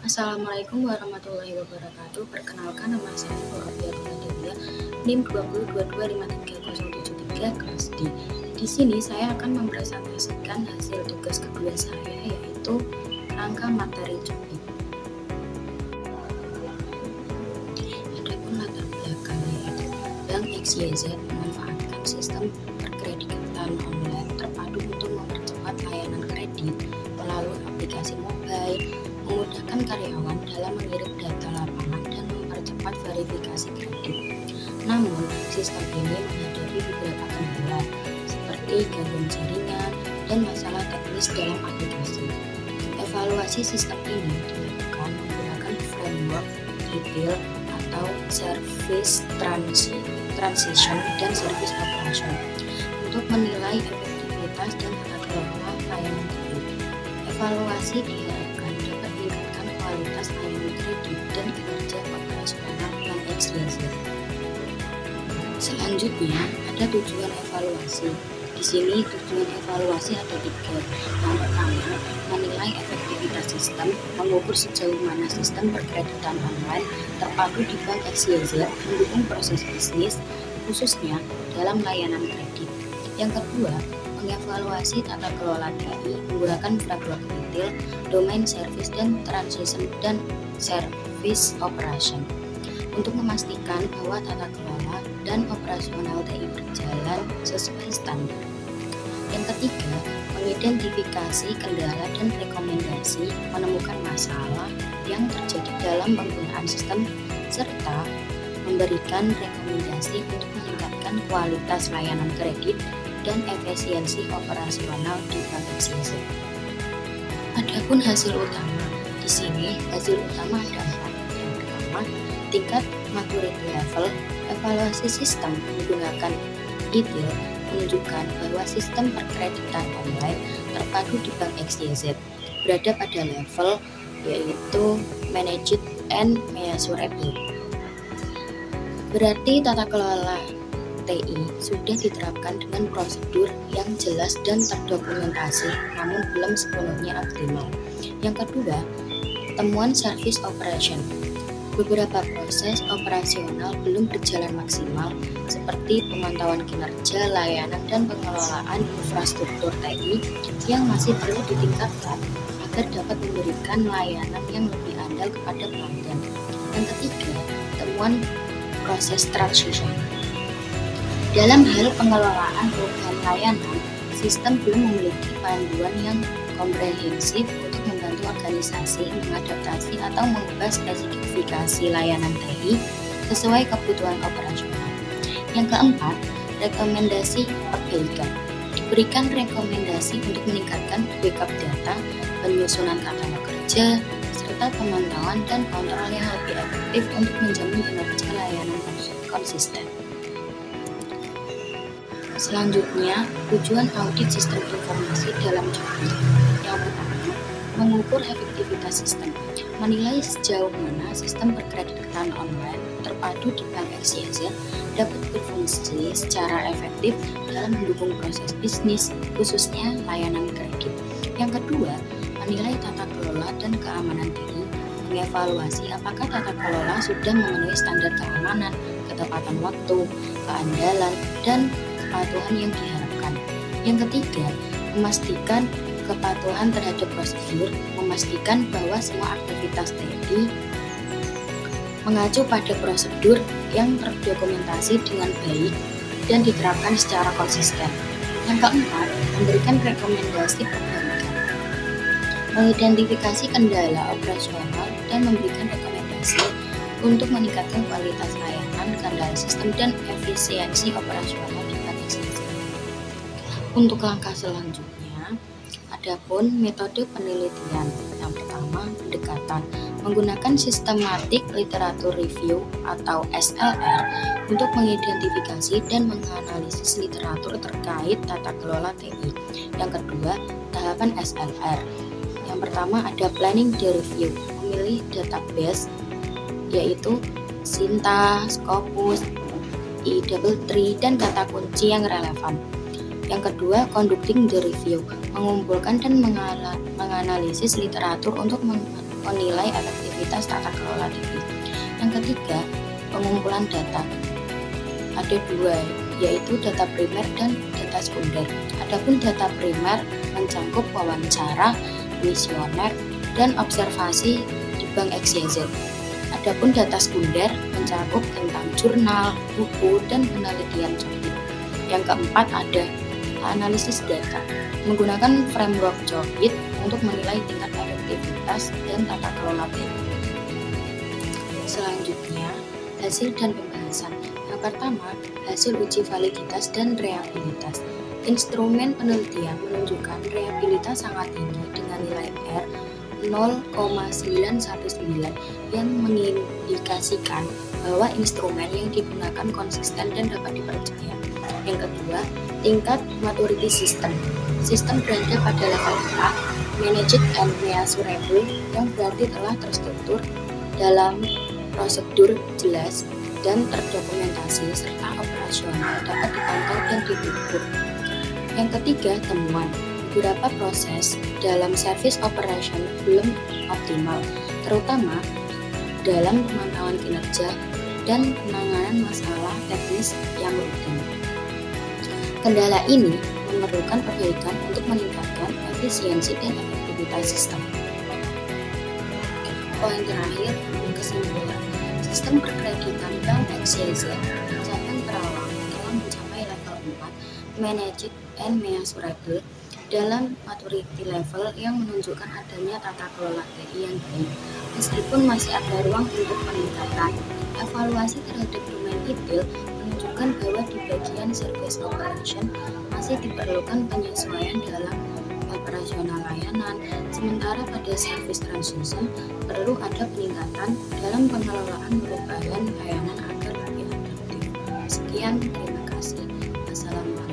Assalamualaikum warahmatullahi wabarakatuh. Perkenalkan, nama saya Nurhayatullah Delia, NIM 2022530773 kelas D. Di sini saya akan mempresentasikan hasil tugas kedua saya, yaitu rangka materi jepit. Adapun latar belakang, yaitu Bank XYZ memanfaatkan sistem perkreditan online terpadu untuk mempercepat layanan kredit melalui aplikasi mobile, memudahkan karyawan dalam mengirim data lapangan dan mempercepat verifikasi kredit. Namun, sistem ini menghadapi beberapa kendala seperti gangguan jaringan dan masalah teknis dalam aplikasi. Evaluasi sistem ini dilakukan menggunakan framework detail atau service transition dan service operation untuk menilai efektivitas dan tata kelola layanan kredit. Evaluasi diharapkan dapat meningkatkan kualitas layanan kredit dan kinerja operasional Bank XYZ. Selanjutnya, ada tujuan evaluasi. Di sini tujuan evaluasi ada 3. Yang pertama, menilai efektivitas sistem, mengukur sejauh mana sistem perkreditan online terpadu di Bank XYZ mendukung proses bisnis, khususnya dalam layanan kredit. Yang kedua, mengevaluasi tata kelola TI menggunakan framework detail, domain service dan transition dan service operation untuk memastikan bahwa tata kelola dan operasional TI berjalan sesuai standar. Yang ketiga, mengidentifikasi kendala dan rekomendasi, menemukan masalah yang terjadi dalam penggunaan sistem, serta memberikan rekomendasi untuk meningkatkan kualitas layanan kredit dan efisiensi operasional di Bank XYZ. Adapun hasil utama, di sini hasil utama ada 4. Yang pertama, tingkat maturity level. Evaluasi sistem menggunakan detail menunjukkan bahwa sistem perkreditan online terpadu di Bank XYZ berada pada level yaitu managed and measurable. Berarti tata kelola TI sudah diterapkan dengan prosedur yang jelas dan terdokumentasi, namun belum sepenuhnya optimal. Yang kedua, temuan service operation. Beberapa proses operasional belum berjalan maksimal, seperti pemantauan kinerja, layanan, dan pengelolaan infrastruktur TI yang masih perlu ditingkatkan agar dapat memberikan layanan yang lebih andal kepada pelanggan. Yang ketiga, temuan proses transition. Dalam hal pengelolaan perubahan layanan, sistem belum memiliki panduan yang komprehensif untuk membantu organisasi mengadaptasi atau mengubah spesifikasi layanan TI sesuai kebutuhan operasional. Yang keempat, rekomendasi perbaikan. Diberikan rekomendasi untuk meningkatkan backup data, penyusunan katalog kerja, serta pemantauan dan kontrol yang lebih efektif untuk menjamin kinerja layanan konsisten. Selanjutnya, tujuan audit sistem informasi dalam jepit. Yang pertama, mengukur efektivitas sistem, menilai sejauh mana sistem perkreditan online terpadu di Bank XYZ dapat berfungsi secara efektif dalam mendukung proses bisnis, khususnya layanan kredit. Yang kedua, menilai tata kelola dan keamanan TI, mengevaluasi apakah tata kelola sudah memenuhi standar keamanan, ketepatan waktu, keandalan, dan kepatuhan yang diharapkan. Yang ketiga, memastikan kepatuhan terhadap prosedur, memastikan bahwa semua aktivitas TI mengacu pada prosedur yang terdokumentasi dengan baik dan diterapkan secara konsisten. Yang keempat, memberikan rekomendasi perbaikan, mengidentifikasi kendala operasional dan memberikan rekomendasi untuk meningkatkan kualitas layanan, kendala sistem, dan efisiensi operasional di Bank XYZ. Untuk langkah selanjutnya, adapun metode penelitian. Yang pertama, pendekatan menggunakan sistematik literatur review atau SLR untuk mengidentifikasi dan menganalisis literatur terkait tata kelola TI. Yang kedua, tahapan SLR. Yang pertama ada planning the review, memilih database yaitu Sinta, Scopus, i-tree, dan kata kunci yang relevan. Yang kedua, conducting the review, mengumpulkan dan menganalisis literatur untuk menilai efektivitas tata kelola DP. Yang ketiga, pengumpulan data. Ada dua, yaitu data primer dan data sekunder. Adapun data primer mencangkup wawancara, kuesioner, dan observasi di Bank XYZ. Adapun data sekunder mencakup tentang jurnal, buku, dan penelitian Jobit. Yang keempat ada analisis data, menggunakan framework Jobit untuk menilai tingkat efektivitas dan tata kelola BIM. Selanjutnya, hasil dan pembahasan. Yang pertama, hasil uji validitas dan reliabilitas. Instrumen penelitian menunjukkan reliabilitas sangat tinggi dengan nilai R 0,919 yang mengindikasikan bahwa instrumen yang digunakan konsisten dan dapat dipercaya. Yang kedua, tingkat maturity system. Sistem berada pada level A, managed and measurable, yang berarti telah terstruktur dalam prosedur jelas dan terdokumentasi serta operasional dapat dipantau dan diukur. Yang ketiga, temuan. Beberapa proses dalam service operation belum optimal, terutama dalam pemantauan kinerja dan penanganan masalah teknis yang rutin. Kendala ini memerlukan perbaikan untuk meningkatkan efisiensi dan efektivitas sistem. Poin terakhir, kesimpulan. Sistem perkreditan Bank XYZ mencapai terawang dalam mencapai level 4, managed and measurable, dalam maturity level yang menunjukkan adanya tata kelola TI yang baik. Meskipun masih ada ruang untuk peningkatan, evaluasi terhadap domain detail menunjukkan bahwa di bagian service operation masih diperlukan penyesuaian dalam operasional layanan, sementara pada service transition perlu ada peningkatan dalam pengelolaan perubahan layanan agar lebih adaptif. Sekian, terima kasih. Wassalamualaikum.